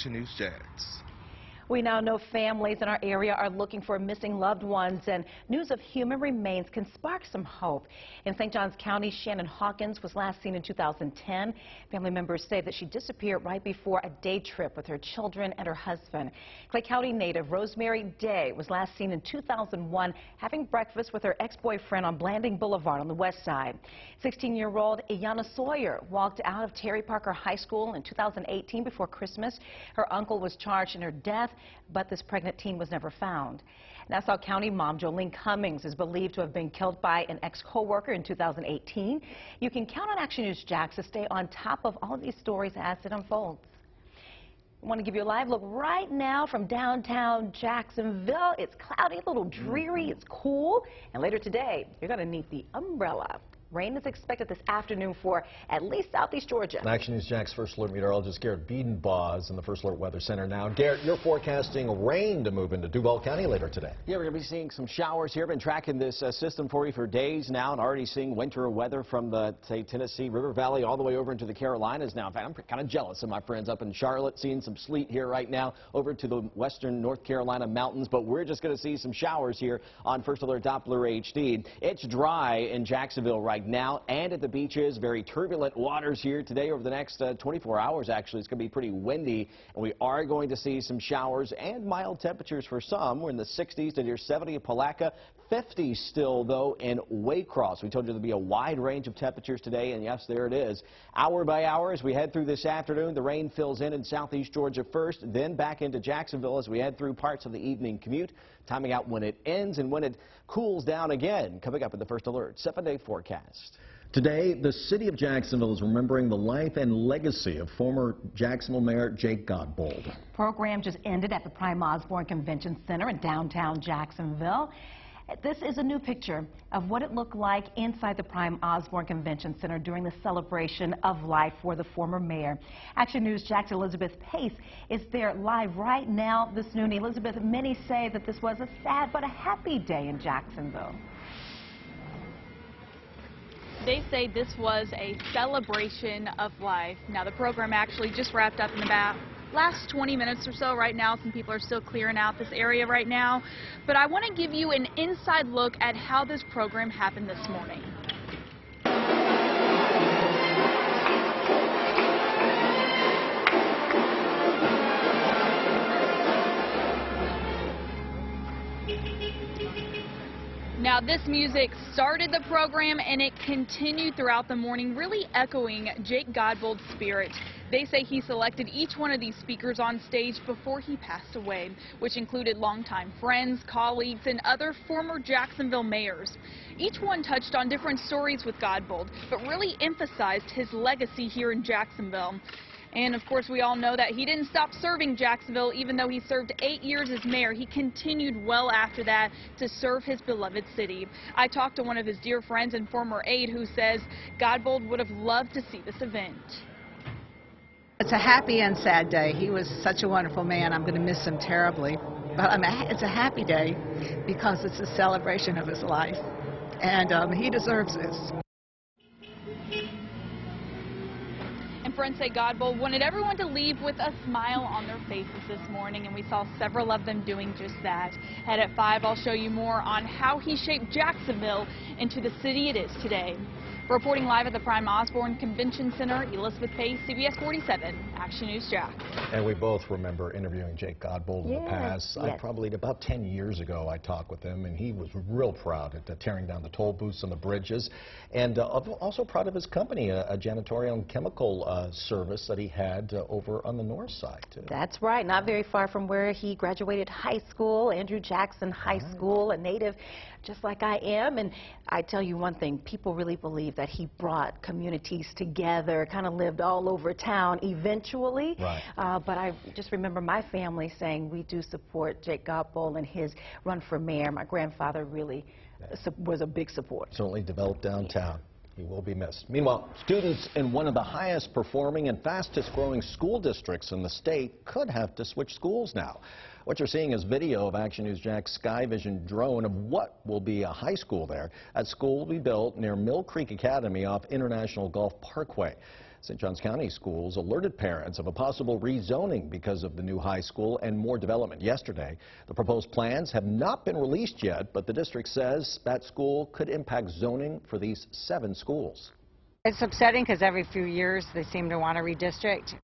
Action News Jax. We now know families in our area are looking for missing loved ones, and news of human remains can spark some hope. In St. Johns County, Shannon Hawkins was last seen in 2010. Family members say that she disappeared right before a day trip with her children and her husband. Clay County native Rosemary Day was last seen in 2001 having breakfast with her ex-boyfriend on Blanding Boulevard on the west side. 16-year-old Iyanna Sawyer walked out of Terry Parker High School in 2018 before Christmas. Her uncle was charged in her death, but this pregnant teen was never found. Nassau County mom Jolene Cummings is believed to have been killed by an ex-co-worker in 2018. You can count on Action News Jax to stay on top of all of these stories as it unfolds. I want to give you a live look right now from downtown Jacksonville. It's cloudy, a little dreary, it's cool, and later today you're going to need the umbrella. Rain is expected this afternoon for at least southeast Georgia. Action News Jax First Alert meteorologist Garrett Biedenbaugh is in the First Alert Weather Center now. Garrett, you're forecasting rain to move into Duval County later today. Yeah, we're going to be seeing some showers here. Been tracking this system for you for days now, and already seeing winter weather from the, say, Tennessee River Valley all the way over into the Carolinas now. In fact, I'm kind of jealous of my friends up in Charlotte, seeing some sleet here right now over to the western North Carolina mountains, but we're just going to see some showers here on First Alert Doppler HD. It's dry in Jacksonville right now and at the beaches. Very turbulent waters here today over the next 24 hours. Actually, it's going to be pretty windy, and we are going to see some showers and mild temperatures for some. We're in the 60s to near 70 at Palatka. 50 still, though, in Waycross. We told you there'd be a wide range of temperatures today, and yes, there it is. Hour by hour as we head through this afternoon, the rain fills in southeast Georgia first, then back into Jacksonville as we head through parts of the evening commute, timing out when it ends and when it cools down again. Coming up at the First Alert 7-day forecast. Today, the city of Jacksonville is remembering the life and legacy of former Jacksonville Mayor Jake Godbold. Program just ended at the Prime Osborne Convention Center in downtown Jacksonville. This is a new picture of what it looked like inside the Prime Osborne Convention Center during the celebration of life for the former mayor. Action News Jax Elizabeth Pace is there live right now this noon. Elizabeth, many say that this was a sad but a happy day in Jacksonville. They say this was a celebration of life. Now, the program actually just wrapped up in about last 20 minutes or so. Right now, some people are still clearing out this area right now. But I want to give you an inside look at how this program happened this morning. Now, this music started the program and it continued throughout the morning, really echoing Jake Godbold's spirit. They say he selected each one of these speakers on stage before he passed away, which included longtime friends, colleagues, and other former Jacksonville mayors. Each one touched on different stories with Godbold, but really emphasized his legacy here in Jacksonville. And, of course, we all know that he didn't stop serving Jacksonville. Even though he served 8 years as mayor, he continued well after that to serve his beloved city. I talked to one of his dear friends and former aide who says Godbold would have loved to see this event. It's a happy and sad day. He was such a wonderful man. I'm going to miss him terribly. But it's a happy day because it's a celebration of his life. And he deserves this. And friends say Godbold wanted everyone to leave with a smile on their faces this morning, and we saw several of them doing just that. Ahead at 5, I'll show you more on how he shaped Jacksonville into the city it is today. Reporting live at the Prime Osborne Convention Center, Elizabeth Pace, CBS47, Action News Jax. And we both remember interviewing Jake Godbold in the past. Yes. Probably about 10 years ago I talked with him, and he was real proud at tearing down the toll booths on the bridges, and also proud of his company, a janitorial and chemical service that he had over on the north side, too. That's right, not very far from where he graduated high school, Andrew Jackson High School, a native just like I am. And I tell you one thing, people really believe that he brought communities together, kind of lived all over town eventually. Right. But I just remember my family saying we do support Jake Godbold and his run for mayor. My grandfather really was a big supporter. Certainly developed downtown. He will be missed. Meanwhile, students in one of the highest performing and fastest growing school districts in the state could have to switch schools now. What you're seeing is video of Action News Jack's Sky Vision drone of what will be a high school there. That school will be built near Mill Creek Academy off International Golf Parkway. St. Johns County Schools alerted parents of a possible rezoning because of the new high school and more development yesterday. The proposed plans have not been released yet, but the district says that school could impact zoning for these 7 schools. It's upsetting because every few years they seem to want to redistrict.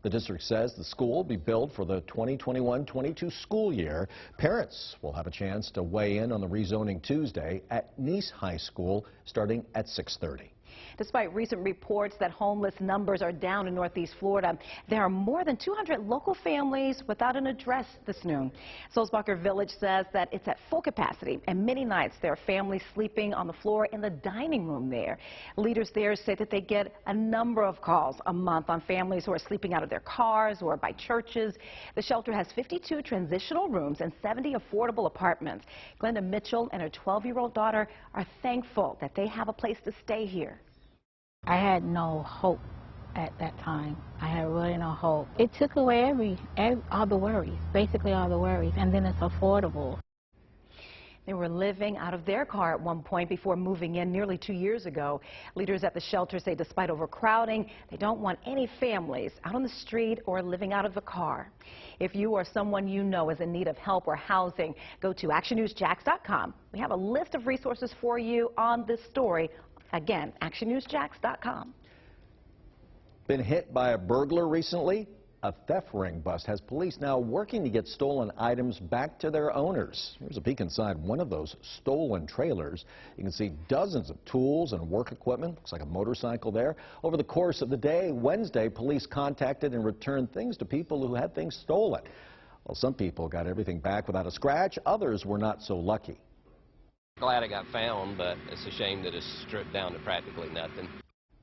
The district says the school will be built for the 2021-22 school year. Parents will have a chance to weigh in on the rezoning Tuesday at Nice High School starting at 6:30. Despite recent reports that homeless numbers are down in Northeast Florida, there are more than 200 local families without an address this noon. Sulzbacher Village says that it's at full capacity, and many nights there are families sleeping on the floor in the dining room there. Leaders there say that they get a number of calls a month on families who are sleeping out of their cars or by churches. The shelter has 52 transitional rooms and 70 affordable apartments. Glenda Mitchell and her 12-year-old daughter are thankful that they have a place to stay here. I had no hope at that time. I had really no hope. It took away all the worries, basically all the worries, and then it's affordable. They were living out of their car at one point before moving in nearly 2 years ago. Leaders at the shelter say despite overcrowding, they don't want any families out on the street or living out of a car. If you or someone you know is in need of help or housing, go to actionnewsjax.com. We have a list of resources for you on this story. Again, actionnewsjax.com. Been hit by a burglar recently? A theft ring bust has police now working to get stolen items back to their owners. Here's a peek inside one of those stolen trailers. You can see dozens of tools and work equipment. Looks like a motorcycle there. Over the course of the day, Wednesday, police contacted and returned things to people who had things stolen. Well, some people got everything back without a scratch. Others were not so lucky. Glad it got found, but it's a shame that it's stripped down to practically nothing.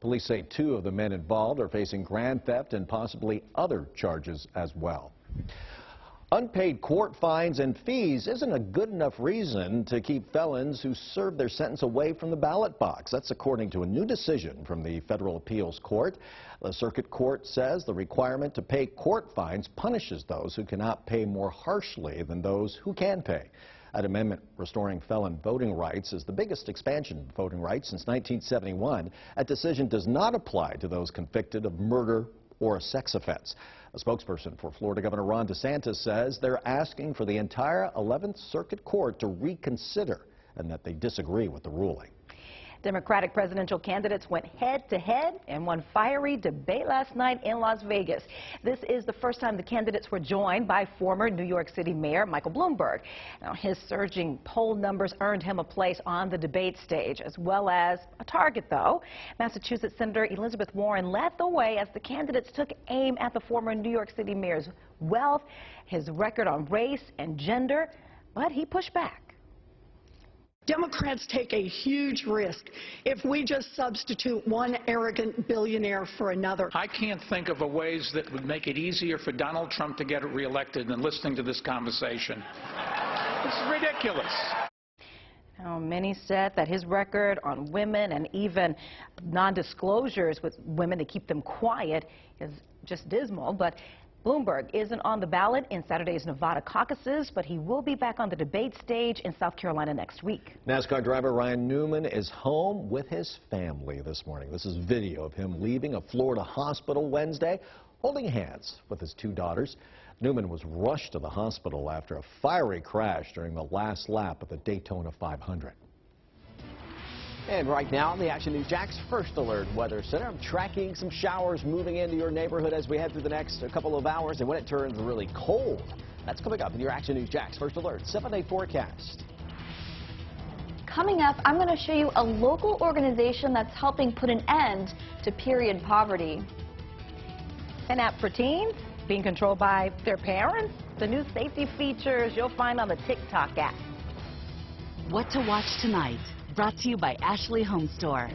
Police say 2 of the men involved are facing grand theft and possibly other charges as well. Unpaid court fines and fees isn't a good enough reason to keep felons who serve their sentence away from the ballot box. That's according to a new decision from the Federal Appeals Court. The Circuit Court says the requirement to pay court fines punishes those who cannot pay more harshly than those who can pay. An amendment restoring felon voting rights is the biggest expansion of voting rights since 1971. That decision does not apply to those convicted of murder or a sex offense. A spokesperson for Florida Governor Ron DeSantis says they're asking for the entire 11th Circuit Court to reconsider and that they disagree with the ruling. Democratic presidential candidates went head-to-head in one fiery debate last night in Las Vegas. This is the first time the candidates were joined by former New York City Mayor Michael Bloomberg. Now, his surging poll numbers earned him a place on the debate stage, as well as a target, though. Massachusetts Senator Elizabeth Warren led the way as the candidates took aim at the former New York City mayor's wealth, his record on race and gender, but he pushed back. Democrats take a huge risk if we just substitute one arrogant billionaire for another. I can't think of ways that would make it easier for Donald Trump to get reelected than listening to this conversation. This is ridiculous. Now, many said that his record on women and even non-disclosures with women to keep them quiet is just dismal, but Bloomberg isn't on the ballot in Saturday's Nevada caucuses, but he will be back on the debate stage in South Carolina next week. NASCAR driver Ryan Newman is home with his family this morning. This is video of him leaving a Florida hospital Wednesday, holding hands with his 2 daughters. Newman was rushed to the hospital after a fiery crash during the last lap of the Daytona 500. And right now, the Action News Jax First Alert Weather Center. I'm tracking some showers moving into your neighborhood as we head through the next couple of hours. And when it turns really cold, that's coming up in your Action News Jax First Alert 7-day forecast. Coming up, I'm going to show you a local organization that's helping put an end to period poverty. An app for teens being controlled by their parents. The new safety features you'll find on the TikTok app. What to watch tonight. Brought to you by Ashley Home Store.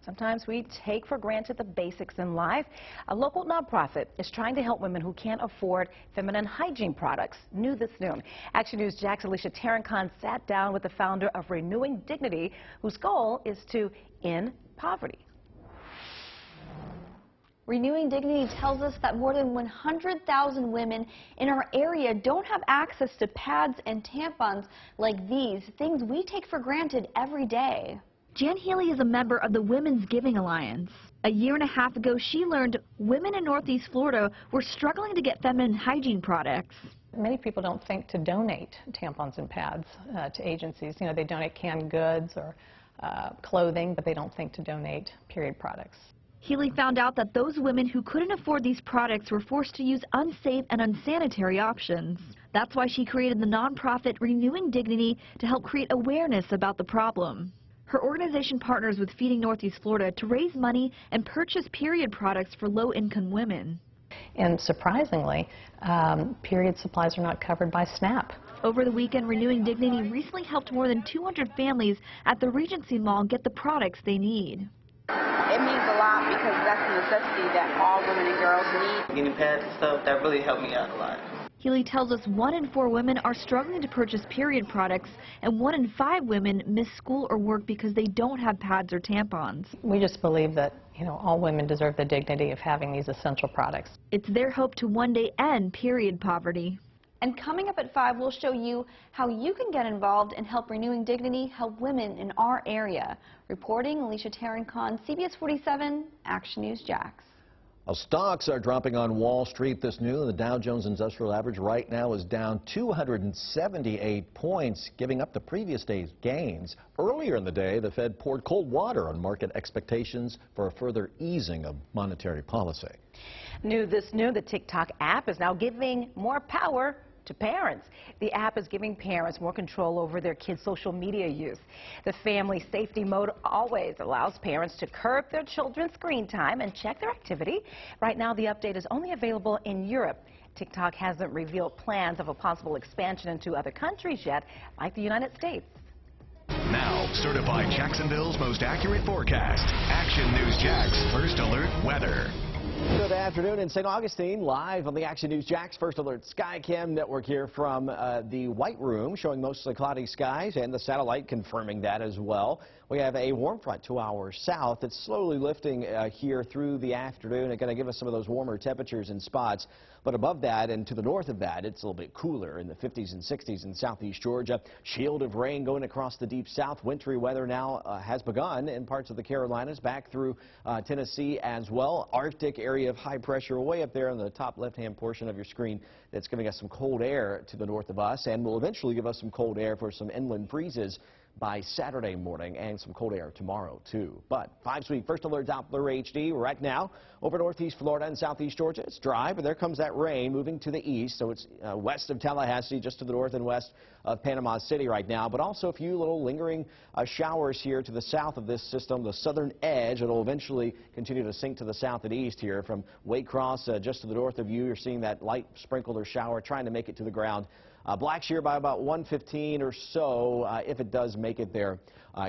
Sometimes we take for granted the basics in life. A local nonprofit is trying to help women who can't afford feminine hygiene products. New this noon, Action News Jack's Alicia Tarancon sat down with the founder of Renewing Dignity, whose goal is to end poverty. Renewing Dignity tells us that more than 100,000 women in our area don't have access to pads and tampons like these, things we take for granted every day. Jan Healy is a member of the Women's Giving Alliance. A year and a half ago, she learned women in Northeast Florida were struggling to get feminine hygiene products. Many people don't think to donate tampons and pads to agencies. You know, they donate canned goods or clothing, but they don't think to donate period products. Healy found out that those women who couldn't afford these products were forced to use unsafe and unsanitary options. That's why she created the nonprofit Renewing Dignity to help create awareness about the problem. Her organization partners with Feeding Northeast Florida to raise money and purchase period products for low-income women. And surprisingly, period supplies are not covered by SNAP. Over the weekend, Renewing Dignity recently helped more than 200 families at the Regency Mall get the products they need. It means a lot because that's a necessity that all women and girls need. Getting pads and stuff, that really helped me out a lot. Healy tells us 1 in 4 women are struggling to purchase period products, and 1 in 5 women miss school or work because they don't have pads or tampons. We just believe that, you know, all women deserve the dignity of having these essential products. It's their hope to one day end period poverty. And coming up at 5, we'll show you how you can get involved and help Renewing Dignity help women in our area. Reporting, Alicia Tarancon, CBS47, Action News Jax. Well, stocks are dropping on Wall Street this noon. The Dow Jones Industrial Average right now is down 278 points, giving up the previous day's gains. Earlier in the day, the Fed poured cold water on market expectations for a further easing of monetary policy. New this noon, the TikTok app is now giving more power to parents. The app is giving parents more control over their kids' social media use. The family safety mode always allows parents to curb their children's screen time and check their activity. Right now, the update is only available in Europe. TikTok hasn't revealed plans of a possible expansion into other countries yet, like the United States. Now, certified Jacksonville's most accurate forecast. Action News Jax First Alert Weather. Good afternoon in St. Augustine, live on the Action News Jax First Alert Skycam network here from the White Room, showing mostly cloudy skies, and the satellite confirming that as well. We have a warm front 2 hours south. It's slowly lifting here through the afternoon. It's going to give us some of those warmer temperatures in spots. But above that and to the north of that, it's a little bit cooler in the 50s and 60s in southeast Georgia. Shield of rain going across the deep south. Wintry weather now has begun in parts of the Carolinas, back through Tennessee as well. Arctic area of high pressure way up there on the top left-hand portion of your screen that's giving us some cold air to the north of us, and will eventually give us some cold air for some inland freezes by Saturday morning, and some cold air tomorrow, too. But 5-speed First Alert Doppler HD right now over northeast Florida and southeast Georgia. It's dry, but there comes that rain moving to the east, so it's west of Tallahassee, just to the north and west of Panama City right now. But also a few little lingering showers here to the south of this system, the southern edge. It'll eventually continue to sink to the south and east here from Waycross just to the north of you. You're seeing that light sprinkle or shower trying to make it to the ground. Blackshear by about 1:15 or so, if it does make it there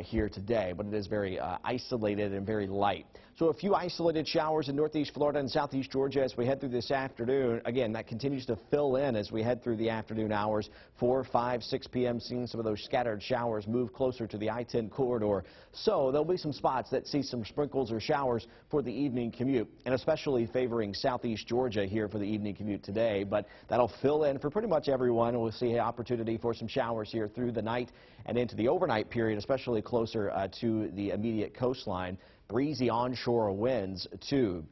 here today, but it is very isolated and very light. So a few isolated showers in northeast Florida and southeast Georgia as we head through this afternoon. Again, that continues to fill in as we head through the afternoon hours. 4, 5, 6 p.m. seeing some of those scattered showers move closer to the I-10 corridor. So there'll be some spots that see some sprinkles or showers for the evening commute, and especially favoring southeast Georgia here for the evening commute today. But that'll fill in for pretty much everyone. We'll see an opportunity for some showers here through the night and into the overnight period, especially closer to the immediate coastline. Breezy onshore winds, too.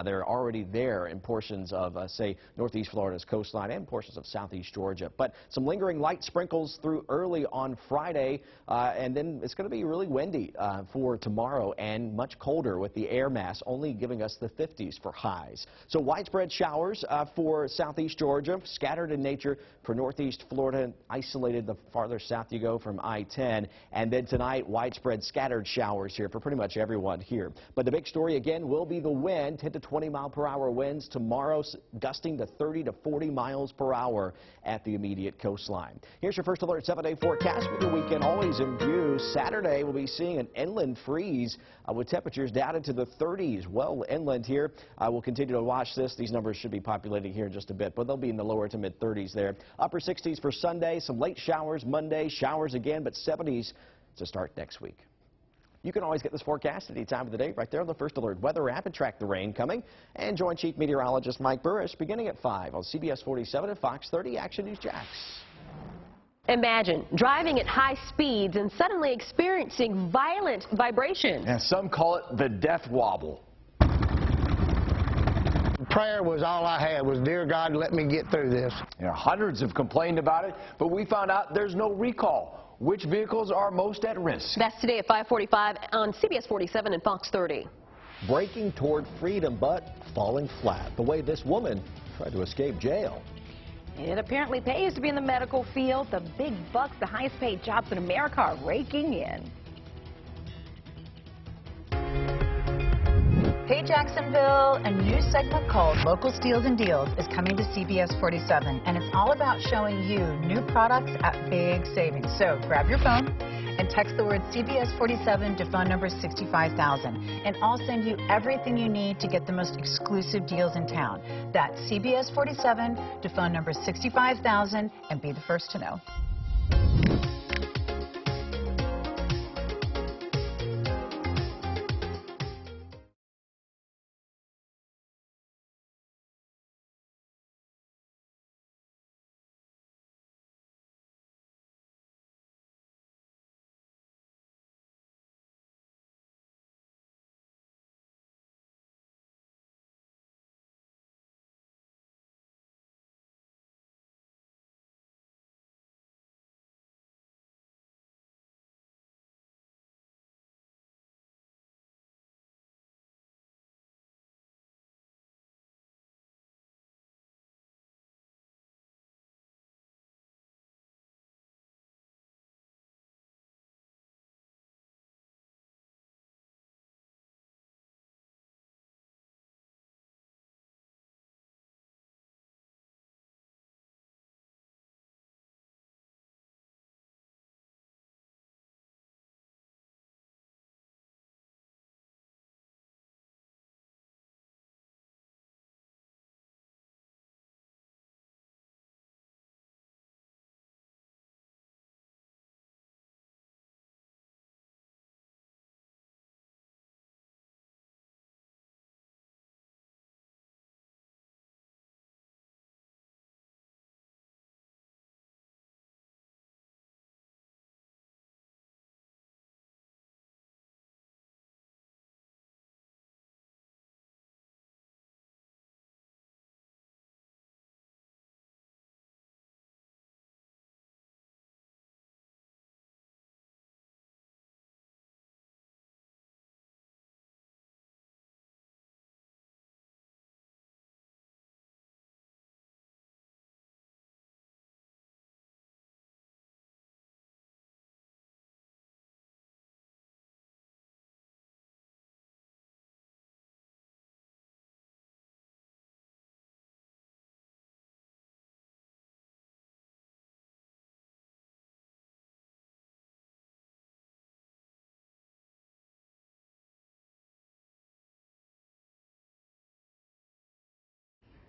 They're already there in portions of, say, northeast Florida's coastline and portions of southeast Georgia. But some lingering light sprinkles through early on Friday, and then it's going to be really windy for tomorrow and much colder with the air mass only giving us the 50s for highs. So widespread showers for southeast Georgia, scattered in nature for northeast Florida, isolated the farther south you go from I-10. And then tonight, widespread scattered showers here for pretty much everyone here. But the big story again will be the wind. to 20 mile per hour winds. Tomorrow, gusting to 30 to 40 miles per hour at the immediate coastline. Here's your first alert 7-day forecast with your weekend always in view. Saturday, we'll be seeing an inland freeze with temperatures down into the 30s. Well inland here. We'll continue to watch this. These numbers should be populating here in just a bit, but they'll be in the lower to mid 30s there. Upper 60s for Sunday. Some late showers Monday. Showers again, but 70s to start next week. You can always get this forecast at any time of the day right there on the First Alert Weather app and track the rain coming. And join Chief Meteorologist Mike Burris beginning at 5 on CBS 47 and Fox 30 Action News Jax. Imagine driving at high speeds and suddenly experiencing violent vibration. And some call it the death wobble. Prayer was all I had was, dear God, let me get through this. You know, hundreds have complained about it, but we found out there's no recall. Which vehicles are most at risk? That's today at 5:45 on CBS 47 and Fox 30. Breaking toward freedom, but falling flat, the way this woman tried to escape jail. It apparently pays to be in the medical field. The big bucks, the highest paid jobs in America are raking in. Hey Jacksonville, a new segment called Local Steals and Deals is coming to CBS 47, and it's all about showing you new products at big savings. So grab your phone and text the word CBS 47 to phone number 65,000, and I'll send you everything you need to get the most exclusive deals in town. That's CBS 47 to phone number 65,000 and be the first to know.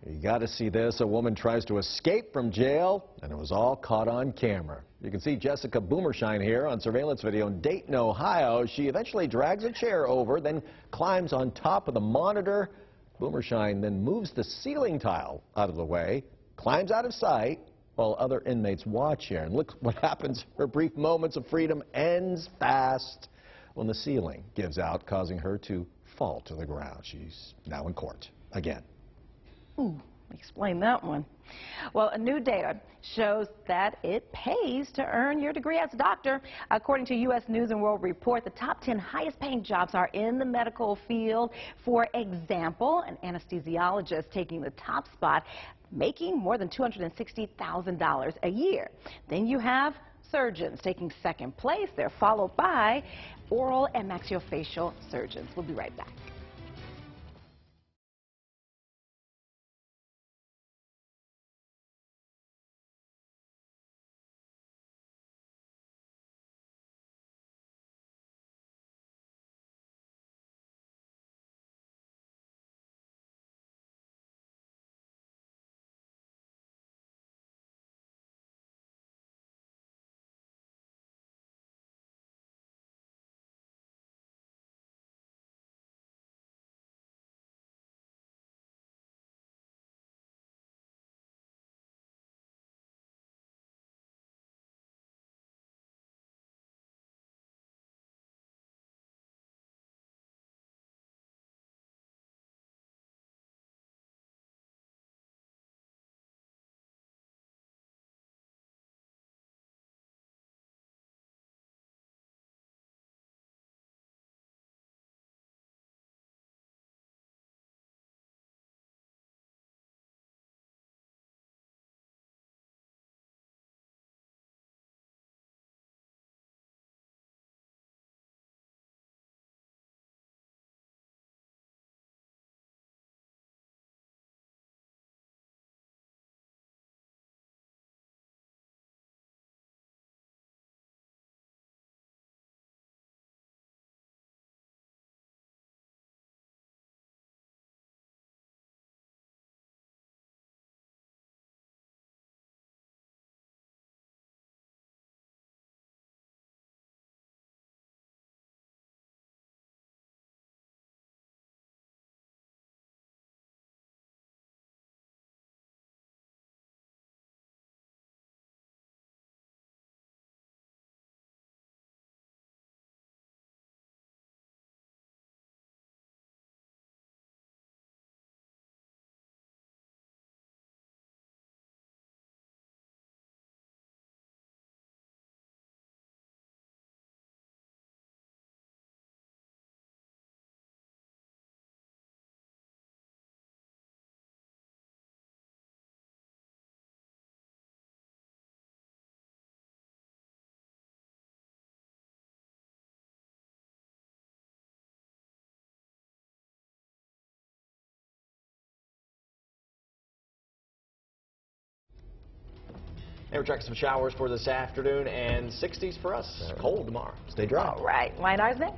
You got to see this. A woman tries to escape from jail, and it was all caught on camera. You can see Jessica Boomershine here on surveillance video in Dayton, Ohio. She eventually drags a chair over, then climbs on top of the monitor. Boomershine then moves the ceiling tile out of the way, climbs out of sight, while other inmates watch here. And look what happens. Her brief moments of freedom ends fast when the ceiling gives out, causing her to fall to the ground. She's now in court again. Ooh, explain that one. Well, new data shows that it pays to earn your degree as a doctor. According to U.S. News and World Report, the top 10 highest paying jobs are in the medical field. For example, an anesthesiologist taking the top spot, making more than $260,000 a year. Then you have surgeons taking second place. They're followed by oral and maxillofacial surgeons. We'll be right back. And we're tracking some showers for this afternoon and 60s for us. Cold tomorrow. Stay dry. All right. Ryan Eisman.